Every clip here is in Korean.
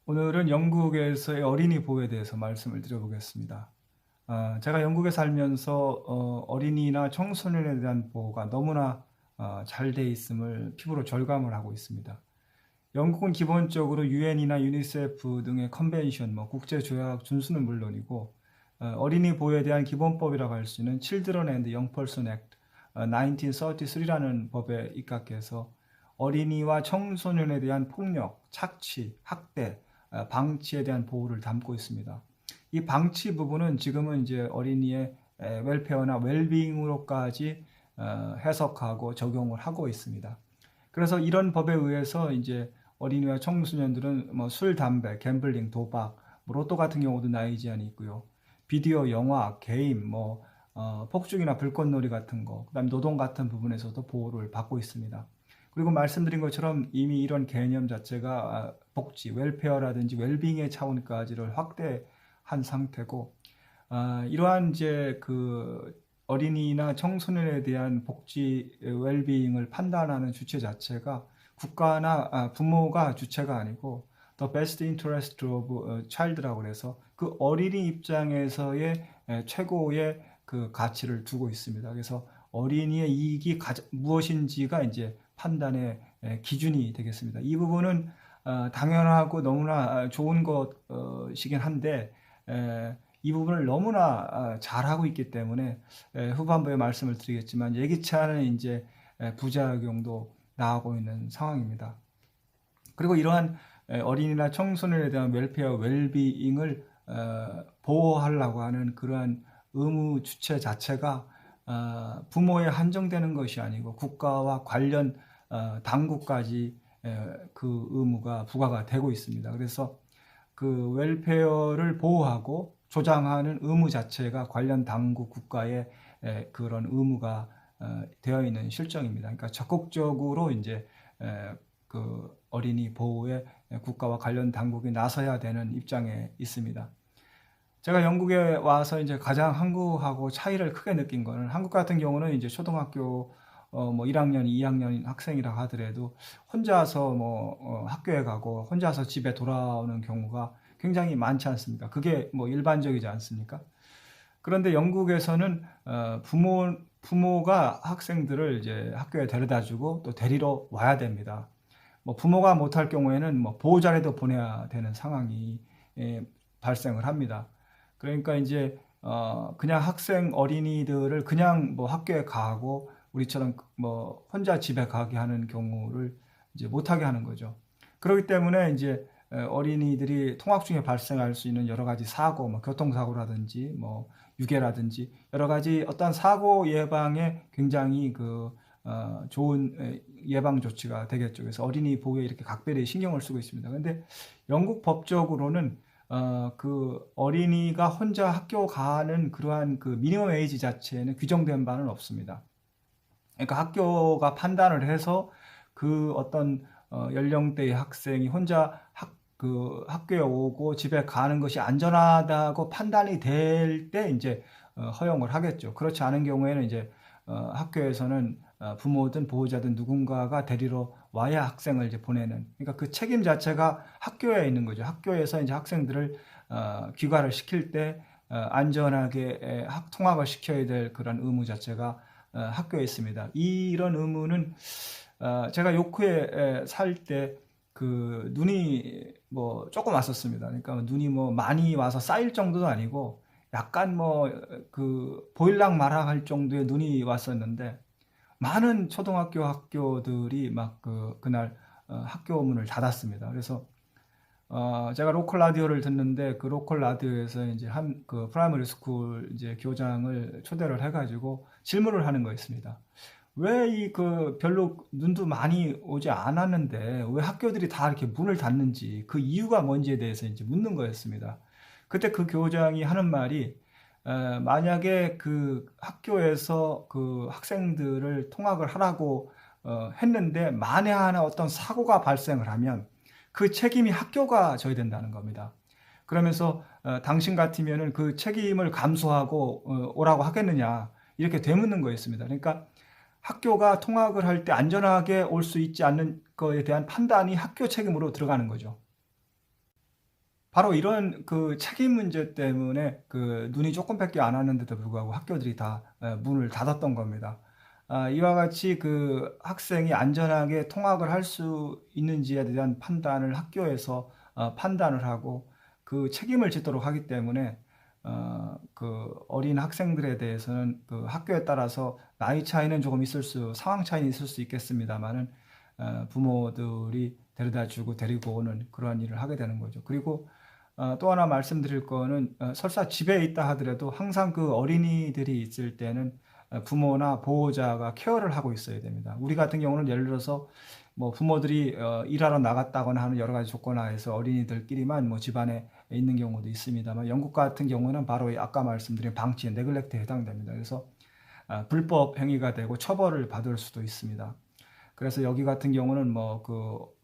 오늘은 영국에서의 어린이 보호에 대해서 말씀을 드려보겠습니다. 제가 영국에 살면서 어린이나 청소년에 대한 보호가 너무나 잘 돼 있음을 피부로 절감을 하고 있습니다. 영국은 기본적으로 유엔이나 유니세프 등의 컨벤션, 국제 조약 준수는 물론이고 어린이 보호에 대한 기본법이라고 할 수 있는 Children and Young Person Act 1933라는 법에 입각해서 어린이와 청소년에 대한 폭력, 착취, 학대, 방치에 대한 보호를 담고 있습니다. 이 방치 부분은 지금은 이제 어린이의 웰페어나 웰빙으로까지 해석하고 적용을 하고 있습니다. 그래서 이런 법에 의해서 이제 어린이와 청소년들은 술, 담배, 갬블링, 도박, 로또 같은 경우도 나이 제한이 있고요. 비디오, 영화, 게임, 폭죽이나 불꽃놀이 같은 거, 그다음에 노동 같은 부분에서도 보호를 받고 있습니다. 그리고 말씀드린 것처럼 이미 이런 개념 자체가 복지, 웰페어라든지 웰빙의 차원까지를 확대한 상태고, 이러한 이제 그 어린이나 청소년에 대한 복지, 웰빙을 판단하는 주체 자체가 국가나 부모가 주체가 아니고 The Best Interest of Child라고 해서 그 어린이 입장에서의 최고의 그 가치를 두고 있습니다. 그래서 어린이의 이익이 무엇인지가 이제 판단의 기준이 되겠습니다. 이 부분은 당연하고 너무나 좋은 것이긴 한데 이 부분을 너무나 잘하고 있기 때문에 후반부에 말씀을 드리겠지만 예기치 않은 이제 부작용도 나오고 있는 상황입니다. 그리고 이러한 어린이나 청소년에 대한 웰페어, 웰비잉을 보호하려고 하는 그러한 의무 주체 자체가 부모에 한정되는 것이 아니고 국가와 관련 당국까지 그 의무가 부과가 되고 있습니다. 그래서 그 웰페어를 보호하고 조장하는 의무 자체가 관련 당국 국가의 그런 의무가 되어 있는 실정입니다. 그러니까 적극적으로 이제 그 어린이 보호에 국가와 관련 당국이 나서야 되는 입장에 있습니다. 제가 영국에 와서 이제 가장 한국하고 차이를 크게 느낀 거는 한국 같은 경우는 이제 초등학교 1학년, 2학년 학생이라 하더라도 혼자서 학교에 가고 혼자서 집에 돌아오는 경우가 굉장히 많지 않습니까? 그게 일반적이지 않습니까? 그런데 영국에서는 부모가 학생들을 이제 학교에 데려다주고 또 데리러 와야 됩니다. 부모가 못할 경우에는 보호자라도 보내야 되는 상황이 발생을 합니다. 그러니까 이제 그냥 학생 어린이들을 그냥 학교에 가고 우리처럼 혼자 집에 가게 하는 경우를 이제 못하게 하는 거죠. 그렇기 때문에 이제 어린이들이 통학 중에 발생할 수 있는 여러 가지 사고, 교통사고라든지 유괴라든지 여러 가지 어떤 사고 예방에 굉장히 좋은 예방 조치가 되겠죠. 그래서 어린이 보호에 이렇게 각별히 신경을 쓰고 있습니다. 그런데 영국 법적으로는 그 어린이가 혼자 학교 가는 그러한 그 미니멈 에이지 자체는 규정된 바는 없습니다. 그러니까 학교가 판단을 해서 그 어떤 연령대의 학생이 혼자 학교에 오고 집에 가는 것이 안전하다고 판단이 될 때 이제 허용을 하겠죠. 그렇지 않은 경우에는 이제 학교에서는 부모든 보호자든 누군가가 데리러 와야 학생을 이제 보내는, 그러니까 그 책임 자체가 학교에 있는 거죠. 학교에서 이제 학생들을 귀가를 시킬 때 안전하게 통학을 시켜야 될 그런 의무 자체가 학교에 있습니다. 이런 의무는 제가 요크에 살 때 그 눈이 조금 왔었습니다. 그러니까 눈이 많이 와서 쌓일 정도도 아니고 약간 그 보일락 말락할 정도의 눈이 왔었는데 많은 초등학교 학교들이 그날 학교 문을 닫았습니다. 그래서 제가 로컬 라디오를 듣는데 그 로컬 라디오에서 이제 한 그 프라이머리 스쿨 이제 교장을 초대를 해가지고 질문을 하는 거였습니다. 왜 별로 눈도 많이 오지 않았는데 왜 학교들이 다 이렇게 문을 닫는지 그 이유가 뭔지에 대해서 이제 묻는 거였습니다. 그때 그 교장이 하는 말이 만약에 그 학교에서 그 학생들을 통학을 하라고 했는데 만에 하나 어떤 사고가 발생을 하면 그 책임이 학교가 져야 된다는 겁니다. 그러면서 당신 같으면은 그 책임을 감수하고 오라고 하겠느냐 이렇게 되묻는 거였습니다. 그러니까 학교가 통학을 할 때 안전하게 올 수 있지 않는 거에 대한 판단이 학교 책임으로 들어가는 거죠. 바로 이런 그 책임 문제 때문에 그 눈이 조금밖에 안 왔는데도 불구하고 학교들이 다 문을 닫았던 겁니다. 이와 같이 그 학생이 안전하게 통학을 할 수 있는지에 대한 판단을 학교에서 판단을 하고 그 책임을 짓도록 하기 때문에 그 어린 학생들에 대해서는 그 학교에 따라서 나이 차이는 조금 상황 차이는 있을 수 있겠습니다만은 부모들이 데려다 주고 데리고 오는 그러한 일을 하게 되는 거죠. 그리고 또 하나 말씀드릴 거는 설사 집에 있다 하더라도 항상 그 어린이들이 있을 때는 부모나 보호자가 케어를 하고 있어야 됩니다. 우리 같은 경우는 예를 들어서 뭐 부모들이 일하러 나갔다거나 하는 여러 가지 조건 하에서 어린이들끼리만 뭐 집안에 있는 경우도 있습니다만, 영국 같은 경우는 바로 아까 말씀드린 방치, 네글렉트에 해당됩니다. 그래서 불법 행위가 되고 처벌을 받을 수도 있습니다. 그래서 여기 같은 경우는 뭐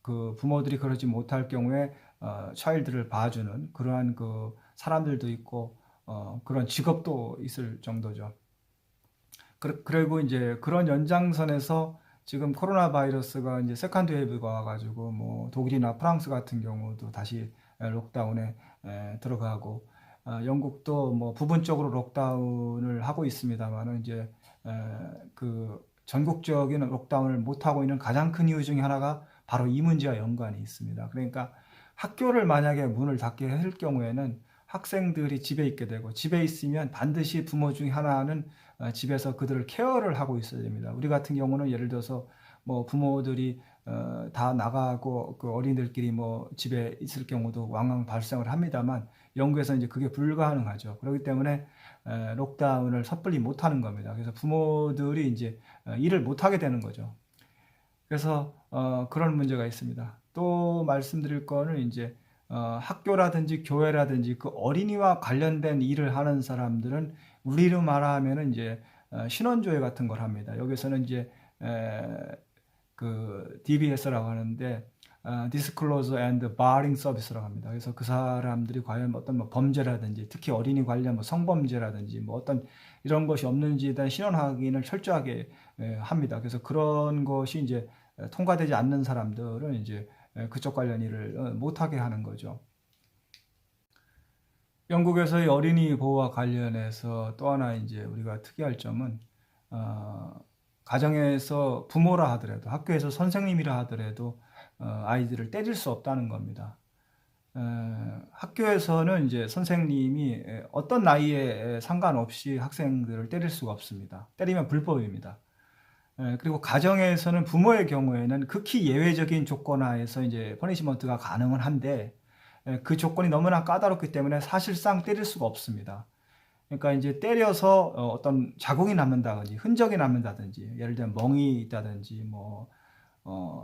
그 부모들이 그러지 못할 경우에 차일드를 봐주는 그러한 그 사람들도 있고 그런 직업도 있을 정도죠. 그리고 이제 그런 연장선에서 지금 코로나 바이러스가 이제 세컨드 웨이브가 와가지고 뭐 독일이나 프랑스 같은 경우도 다시 록다운에 들어가고, 영국도 뭐 부분적으로 록다운을 하고 있습니다만은 이제 그 전국적인 록다운을 못 하고 있는 가장 큰 이유 중에 하나가 바로 이 문제와 연관이 있습니다. 그러니까 학교를 만약에 문을 닫게 할 경우에는 학생들이 집에 있게 되고, 집에 있으면 반드시 부모 중에 하나는 집에서 그들을 케어를 하고 있어야 됩니다. 우리 같은 경우는 예를 들어서 뭐 부모들이 다 나가고 그 어린이들끼리 뭐 집에 있을 경우도 왕왕 발생을 합니다만, 영국에서 이제 그게 불가능하죠. 그렇기 때문에 록다운을 섣불리 못하는 겁니다. 그래서 부모들이 이제 일을 못하게 되는 거죠. 그래서 그런 문제가 있습니다. 또 말씀드릴 거는 이제 학교라든지 교회라든지 그 어린이와 관련된 일을 하는 사람들은 우리로 말하면은 이제 신원조회 같은 걸 합니다. 여기서는 이제 그 DBS라고 하는데 Disclosure and Barring Service라고 합니다. 그래서 그 사람들이 과연 어떤 뭐 범죄라든지, 특히 어린이 관련 뭐 성범죄라든지 뭐 어떤 이런 것이 없는지에 대한 신원 확인을 철저하게 합니다. 그래서 그런 것이 이제 통과되지 않는 사람들은 이제 그쪽 관련 일을 못하게 하는 거죠. 영국에서의 어린이 보호와 관련해서 또 하나 이제 우리가 특이할 점은 가정에서 부모라 하더라도, 학교에서 선생님이라 하더라도 아이들을 때릴 수 없다는 겁니다. 학교에서는 이제 선생님이 어떤 나이에 상관없이 학생들을 때릴 수가 없습니다. 때리면 불법입니다. 그리고 가정에서는 부모의 경우에는 극히 예외적인 조건 하에서 이제 퍼니시먼트가 가능은 한데, 그 조건이 너무나 까다롭기 때문에 사실상 때릴 수가 없습니다. 그러니까 이제 때려서 어떤 자국이 남는다든지 흔적이 남는다든지, 예를 들면 멍이 있다든지 뭐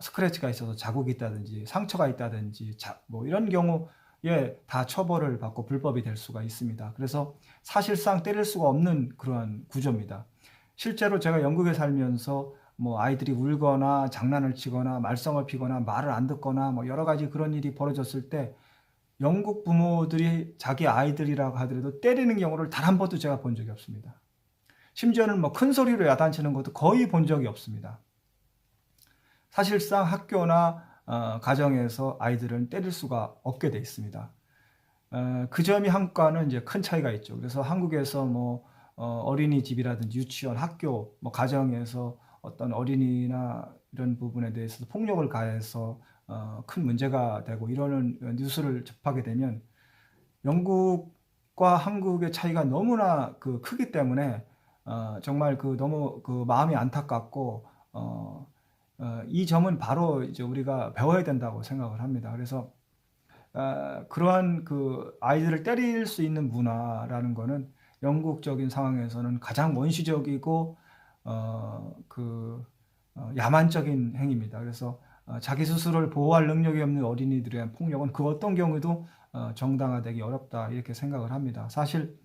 스크래치가 있어서 자국이 있다든지 상처가 있다든지 뭐 이런 경우에 다 처벌을 받고 불법이 될 수가 있습니다. 그래서 사실상 때릴 수가 없는 그러한 구조입니다. 실제로 제가 영국에 살면서 뭐 아이들이 울거나 장난을 치거나 말썽을 피거나 말을 안 듣거나 뭐 여러 가지 그런 일이 벌어졌을 때 영국 부모들이 자기 아이들이라고 하더라도 때리는 경우를 단 한 번도 제가 본 적이 없습니다. 심지어는 뭐 큰 소리로 야단치는 것도 거의 본 적이 없습니다. 사실상 학교나 가정에서 아이들은 때릴 수가 없게 돼 있습니다. 그 점이 한과는 이제 큰 차이가 있죠. 그래서 한국에서 뭐 어린이집이라든지 유치원, 학교, 뭐 가정에서 어떤 어린이나 이런 부분에 대해서 폭력을 가해서 큰 문제가 되고 이러는 뉴스를 접하게 되면 영국과 한국의 차이가 너무나 크기 때문에 정말 너무 마음이 안타깝고 이 점은 바로 이제 우리가 배워야 된다고 생각을 합니다. 그래서 그러한 아이들을 때릴 수 있는 문화라는 거는 영국적인 상황에서는 가장 원시적이고 야만적인 행위입니다. 그래서 자기 스스로를 보호할 능력이 없는 어린이들에 대한 폭력은 그 어떤 경우도 정당화되기 어렵다, 이렇게 생각을 합니다. 사실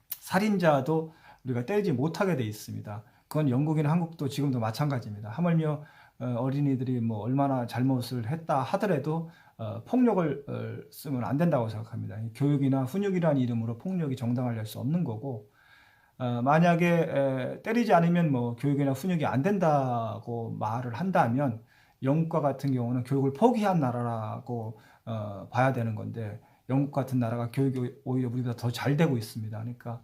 살인자도 우리가 때리지 못하게 돼 있습니다. 그건 영국이나 한국도 지금도 마찬가지입니다. 하물며 어린이들이 뭐 얼마나 잘못을 했다 하더라도 폭력을 쓰면 안 된다고 생각합니다. 교육이나 훈육이라는 이름으로 폭력이 정당화될 수 없는 거고, 만약에 때리지 않으면 뭐 교육이나 훈육이 안 된다고 말을 한다면 영국과 같은 경우는 교육을 포기한 나라라고 봐야 되는 건데, 영국 같은 나라가 교육이 오히려 우리보다 더 잘 되고 있습니다. 그러니까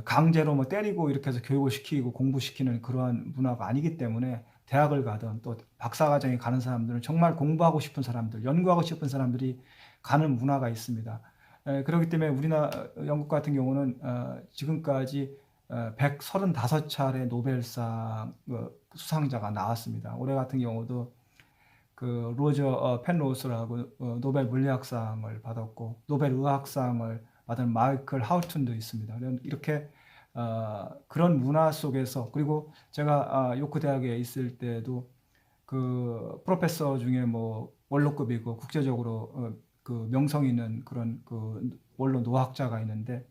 강제로 뭐 때리고 이렇게 해서 교육을 시키고 공부시키는 그러한 문화가 아니기 때문에 대학을 가든 또 박사과정에 가는 사람들은 정말 공부하고 싶은 사람들, 연구하고 싶은 사람들이 가는 문화가 있습니다. 그렇기 때문에 영국 같은 경우는 지금까지 135차례 노벨상 수상자가 나왔습니다. 올해 같은 경우도 그 로저 펜로스라고 노벨 물리학상을 받았고 노벨 의학상을 받은 마이클 하우튼도 있습니다. 이렇게 그런 문화 속에서, 그리고 제가 요크 대학에 있을 때도 그 프로페서 중에 뭐 원로급이고 국제적으로 그 명성 있는 그런 그 원로 노학자가 있는데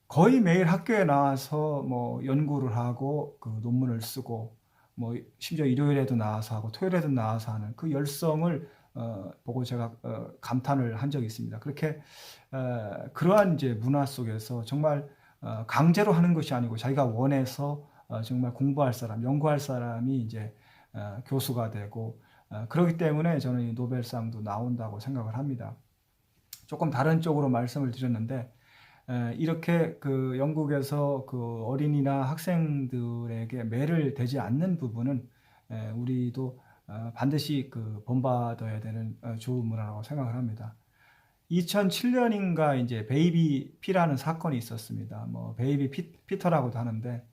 거의 매일 학교에 나와서 뭐 연구를 하고 그 논문을 쓰고 뭐 심지어 일요일에도 나와서 하고 토요일에도 나와서 하는 그 열성을 보고 제가 감탄을 한 적이 있습니다. 그렇게 그러한 이제 문화 속에서 정말 강제로 하는 것이 아니고 자기가 원해서 정말 공부할 사람, 연구할 사람이 이제 교수가 되고 그렇기 때문에 저는 이 노벨상도 나온다고 생각을 합니다. 조금 다른 쪽으로 말씀을 드렸는데 이렇게 그 영국에서 그 어린이나 학생들에게 매를 대지 않는 부분은 우리도 반드시 그 본받아야 되는 좋은 문화라고 생각을 합니다. 2007년인가 이제 베이비 피라는 사건이 있었습니다. 뭐 베이비 피터라고도 하는데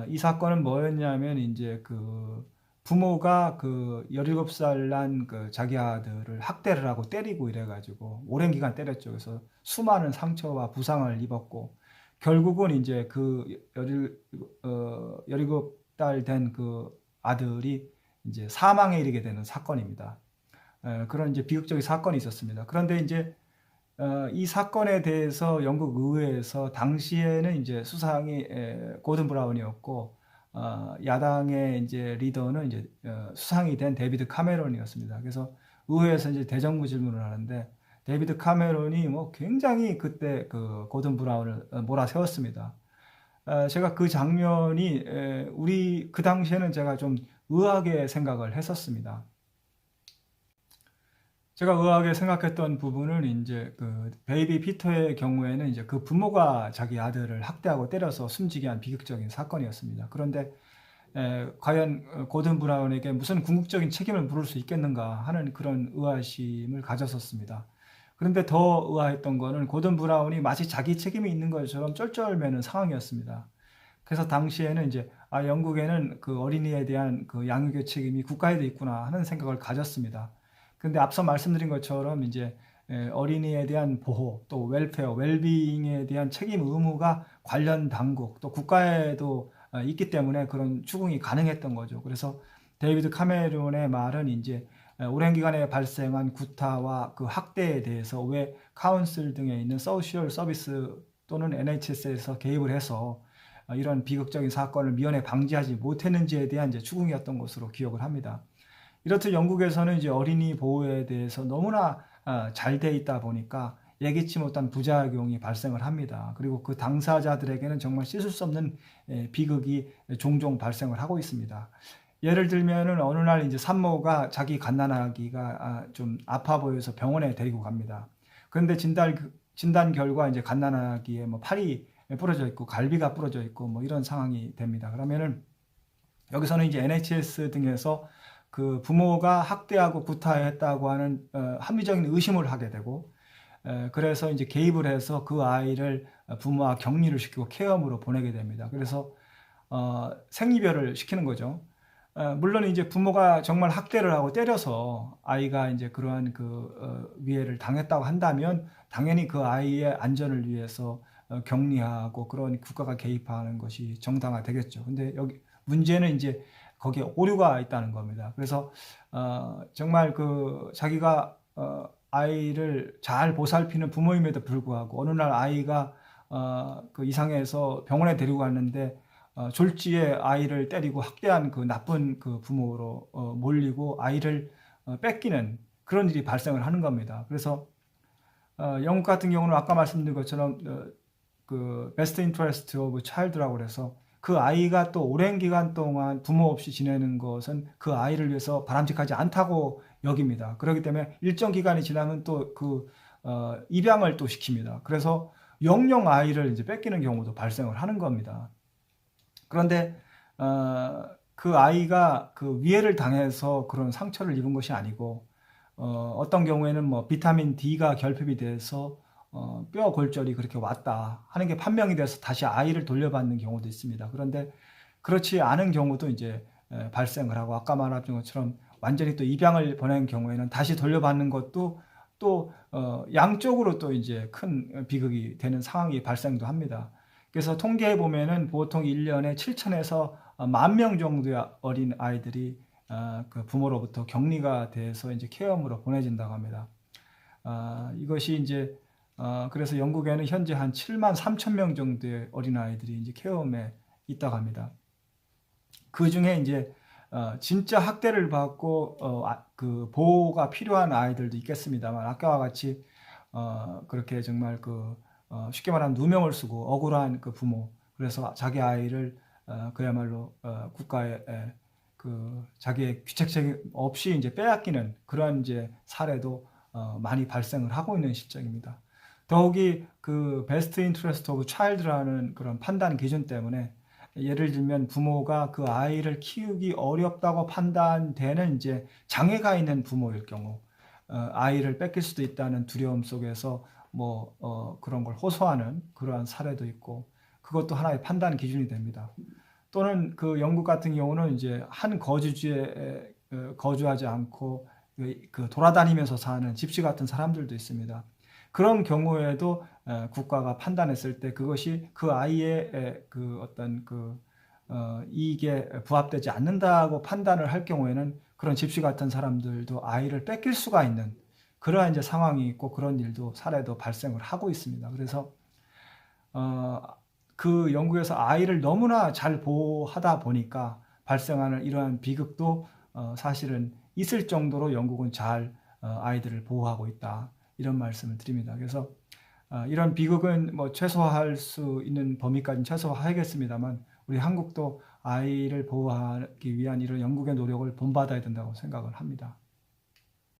이 사건은 뭐였냐면 이제 그 부모가 그 17살 난 그 자기 아들을 학대를 하고 때리고 이래가지고 오랜 기간 때렸죠. 그래서 수많은 상처와 부상을 입었고 결국은 이제 그 17달 된 그 아들이 이제 사망에 이르게 되는 사건입니다. 그런 이제 비극적인 사건이 있었습니다. 그런데 이제 이 사건에 대해서 영국 의회에서 당시에는 이제 수상이 고든 브라운이었고 야당의 이제 리더는 이제 수상이 된 데이비드 카메론이었습니다. 그래서 의회에서 이제 대정부 질문을 하는데 데이비드 카메론이 뭐 굉장히 그때 그 고든 브라운을 몰아세웠습니다. 제가 그 장면이 우리 그 당시에는 제가 좀 의아하게 생각을 했었습니다. 제가 의아하게 생각했던 부분은 이제 그 베이비 피터의 경우에는 이제 그 부모가 자기 아들을 학대하고 때려서 숨지게 한 비극적인 사건이었습니다. 그런데 과연 고든 브라운에게 무슨 궁극적인 책임을 물을 수 있겠는가 하는 그런 의아심을 가졌었습니다. 그런데 더 의아했던 거는 고든 브라운이 마치 자기 책임이 있는 것처럼 쩔쩔매는 상황이었습니다. 그래서 당시에는 이제 영국에는 그 어린이에 대한 그 양육의 책임이 국가에도 있구나 하는 생각을 가졌습니다. 근데 앞서 말씀드린 것처럼 이제 어린이에 대한 보호, 또 웰페어, 웰비잉에 대한 책임 의무가 관련 당국, 또 국가에도 있기 때문에 그런 추궁이 가능했던 거죠. 그래서 데이비드 카메론의 말은 이제 오랜 기간에 발생한 구타와 그 학대에 대해서 왜 카운슬 등에 있는 소셜 서비스 또는 NHS에서 개입을 해서 이런 비극적인 사건을 미연에 방지하지 못했는지에 대한 이제 추궁이었던 것으로 기억을 합니다. 이렇듯 영국에서는 이제 어린이 보호에 대해서 너무나 잘 돼 있다 보니까 예기치 못한 부작용이 발생을 합니다. 그리고 그 당사자들에게는 정말 씻을 수 없는 비극이 종종 발생을 하고 있습니다. 예를 들면은 어느 날 이제 산모가 자기 갓난아기가 좀 아파 보여서 병원에 데리고 갑니다. 그런데 진단 결과 이제 갓난아기의 뭐 팔이 부러져 있고 갈비가 부러져 있고 뭐 이런 상황이 됩니다. 그러면은 여기서는 이제 NHS 등에서 그 부모가 학대하고 구타했다고 하는 합리적인 의심을 하게 되고 그래서 이제 개입을 해서 그 아이를 부모와 격리를 시키고 케어홈으로 보내게 됩니다. 그래서 생이별을 시키는 거죠. 물론 이제 부모가 정말 학대를 하고 때려서 아이가 이제 그러한 그 위해를 당했다고 한다면 당연히 그 아이의 안전을 위해서 격리하고 그런 국가가 개입하는 것이 정당화되겠죠. 근데 여기 문제는 이제 거기에 오류가 있다는 겁니다. 그래서 정말 그 자기가 아이를 잘 보살피는 부모임에도 불구하고 어느 날 아이가 그 이상해서 병원에 데리고 갔는데 졸지에 아이를 때리고 학대한 그 나쁜 그 부모로 몰리고 아이를 뺏기는 그런 일이 발생을 하는 겁니다. 그래서 영국 같은 경우는 아까 말씀드린 것처럼 그 베스트 인터레스트 오브 차일드라고 그래서 그 아이가 또 오랜 기간 동안 부모 없이 지내는 것은 그 아이를 위해서 바람직하지 않다고 여깁니다. 그렇기 때문에 일정 기간이 지나면 또 그 입양을 또 시킵니다. 그래서 영영 아이를 이제 뺏기는 경우도 발생을 하는 겁니다. 그런데 그 아이가 그 위해를 당해서 그런 상처를 입은 것이 아니고 어떤 경우에는 뭐 비타민 D가 결핍이 돼서 뼈 골절이 그렇게 왔다 하는 게 판명이 돼서 다시 아이를 돌려받는 경우도 있습니다. 그런데 그렇지 않은 경우도 이제 발생을 하고, 아까 말한 것처럼 완전히 또 입양을 보낸 경우에는 다시 돌려받는 것도 또 양쪽으로 또 이제 큰 비극이 되는 상황이 발생도 합니다. 그래서 통계해 보면은 보통 1년에 7천에서 10,000명 정도의 어린 아이들이 그 부모로부터 격리가 돼서 이제 케어홈으로 보내진다고 합니다. 이것이 이제 그래서 영국에는 현재 한 73,000명 정도의 어린 아이들이 이제 케어홈에 있다고 합니다. 그 중에 이제 진짜 학대를 받고 그 보호가 필요한 아이들도 있겠습니다만, 아까와 같이 그렇게 정말 쉽게 말하면 누명을 쓰고 억울한 그 부모, 그래서 자기 아이를 그야말로 국가에 자기의 귀책책 없이 이제 빼앗기는 그런 이제 사례도 많이 발생을 하고 있는 실정입니다. 더욱이 그 베스트 인트레스트 오브 차일드라는 그런 판단 기준 때문에, 예를 들면 부모가 그 아이를 키우기 어렵다고 판단되는 이제 장애가 있는 부모일 경우 아이를 뺏길 수도 있다는 두려움 속에서 그런 걸 호소하는 그러한 사례도 있고, 그것도 하나의 판단 기준이 됩니다. 또는 그 영국 같은 경우는 이제 한 거주지에 거주하지 않고 돌아다니면서 사는 집시 같은 사람들도 있습니다. 그런 경우에도 국가가 판단했을 때 그것이 그 아이의 그 어떤 이익에 부합되지 않는다고 판단을 할 경우에는 그런 집시 같은 사람들도 아이를 뺏길 수가 있는 그러한 이제 상황이 있고, 그런 일도 사례도 발생을 하고 있습니다. 그래서 그 영국에서 아이를 너무나 잘 보호하다 보니까 발생하는 이러한 비극도 사실은 있을 정도로 영국은 잘 아이들을 보호하고 있다, 이런 말씀을 드립니다. 그래서 이런 비극은 뭐 최소화할 수 있는 범위까지는 최소화하겠습니다만, 우리 한국도 아이를 보호하기 위한 이런 영국의 노력을 본받아야 된다고 생각을 합니다.